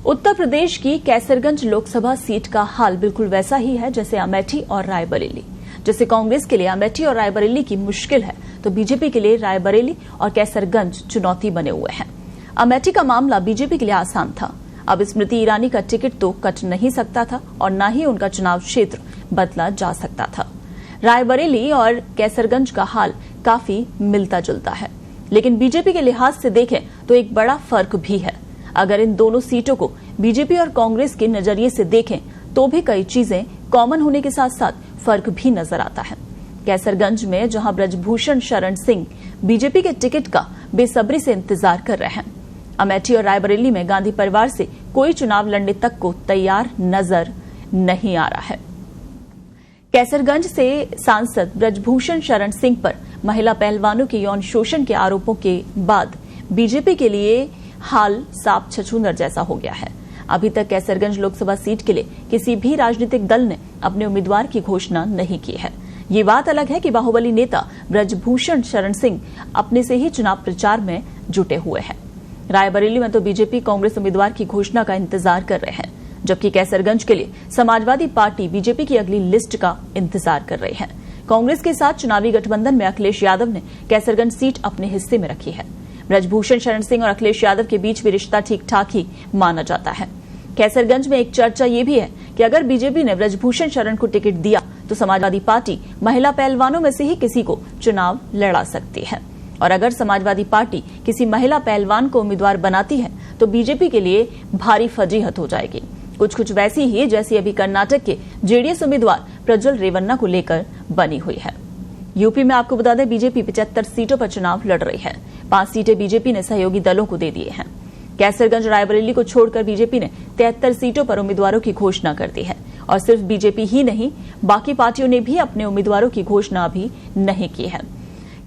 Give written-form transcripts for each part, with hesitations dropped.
उत्तर प्रदेश की कैसरगंज लोकसभा सीट का हाल बिल्कुल वैसा ही है जैसे अमेठी और रायबरेली। जैसे कांग्रेस के लिए अमेठी और रायबरेली की मुश्किल है, तो बीजेपी के लिए रायबरेली और कैसरगंज चुनौती बने हुए हैं। अमेठी का मामला बीजेपी के लिए आसान था। अब स्मृति ईरानी का टिकट तो कट नहीं सकता था और न ही उनका चुनाव क्षेत्र बदला जा सकता था। रायबरेली और कैसरगंज का हाल काफी मिलता जुलता है, लेकिन बीजेपी के लिहाज से देखें तो एक बड़ा फर्क भी है। अगर इन दोनों सीटों को बीजेपी और कांग्रेस के नजरिए से देखें तो भी कई चीजें कॉमन होने के साथ साथ फर्क भी नजर आता है। कैसरगंज में जहां ब्रजभूषण शरण सिंह बीजेपी के टिकट का बेसब्री से इंतजार कर रहे हैं, अमेठी और रायबरेली में गांधी परिवार से कोई चुनाव लड़ने तक को तैयार नजर नहीं आ रहा है। कैसरगंज से सांसद ब्रजभूषण शरण सिंह पर महिला पहलवानों के यौन शोषण के आरोपों के बाद बीजेपी के लिए हाल सांप छछूंदर जैसा हो गया है। अभी तक कैसरगंज लोकसभा सीट के लिए किसी भी राजनीतिक दल ने अपने उम्मीदवार की घोषणा नहीं की है। ये बात अलग है कि बाहुबली नेता ब्रजभूषण शरण सिंह अपने से ही चुनाव प्रचार में जुटे हुए हैं। रायबरेली में तो बीजेपी कांग्रेस उम्मीदवार की घोषणा का इंतजार कर रहे हैं, जबकि कैसरगंज के लिए समाजवादी पार्टी बीजेपी की अगली लिस्ट का इंतजार कर रही है। कांग्रेस के साथ चुनावी गठबंधन में अखिलेश यादव ने कैसरगंज सीट अपने हिस्से में रखी है। ब्रजभूषण शरण सिंह और अखिलेश यादव के बीच भी रिश्ता ठीक ठाक ही माना जाता है। कैसरगंज में एक चर्चा ये भी है कि अगर बीजेपी ने ब्रजभूषण शरण को टिकट दिया तो समाजवादी पार्टी महिला पहलवानों में से ही किसी को चुनाव लड़ा सकती है, और अगर समाजवादी पार्टी किसी महिला पहलवान को उम्मीदवार बनाती है तो बीजेपी के लिए भारी फजीहत हो जाएगी। कुछ वैसी ही जैसी अभी कर्नाटक के जेडीएस उम्मीदवार प्रज्वल रेवन्ना को लेकर बनी हुई है। यूपी में आपको बता दें, बीजेपी 75 सीटों पर चुनाव लड़ रही है। 5 सीटें बीजेपी ने सहयोगी दलों को दे दिए हैं। कैसरगंज रायबरेली को छोड़कर बीजेपी ने 73 सीटों पर उम्मीदवारों की घोषणा कर दी है, और सिर्फ बीजेपी ही नहीं, बाकी पार्टियों ने भी अपने उम्मीदवारों की घोषणा अभी नहीं की है।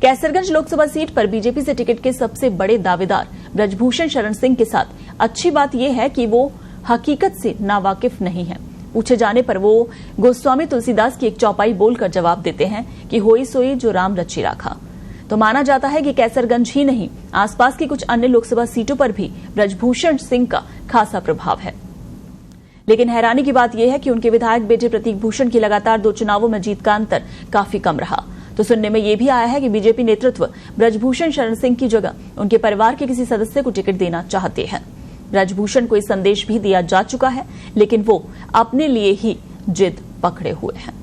कैसरगंज लोकसभा सीट पर बीजेपी से टिकट के सबसे बड़े दावेदार ब्रजभूषण शरण सिंह के साथ अच्छी बात यह है कि वो हकीकत से नावाकिफ नहीं है। पूछे जाने पर वो गोस्वामी तुलसीदास की एक चौपाई बोलकर जवाब देते हैं कि होई सोई जो राम रची राखा। तो माना जाता है कि कैसरगंज ही नहीं, आसपास की कुछ अन्य लोकसभा सीटों पर भी ब्रजभूषण सिंह का खासा प्रभाव है। लेकिन हैरानी की बात यह है कि उनके विधायक बेटे प्रतीक भूषण की लगातार 2 चुनावों में जीत का अंतर काफी कम रहा। तो सुनने में यह भी आया है कि बीजेपी नेतृत्व ब्रजभूषण शरण सिंह की जगह उनके परिवार के किसी सदस्य को टिकट देना चाहते हैं। ब्रजभूषण को इस संदेश भी दिया जा चुका है, लेकिन वो अपने लिए ही जिद पकड़े हुए हैं।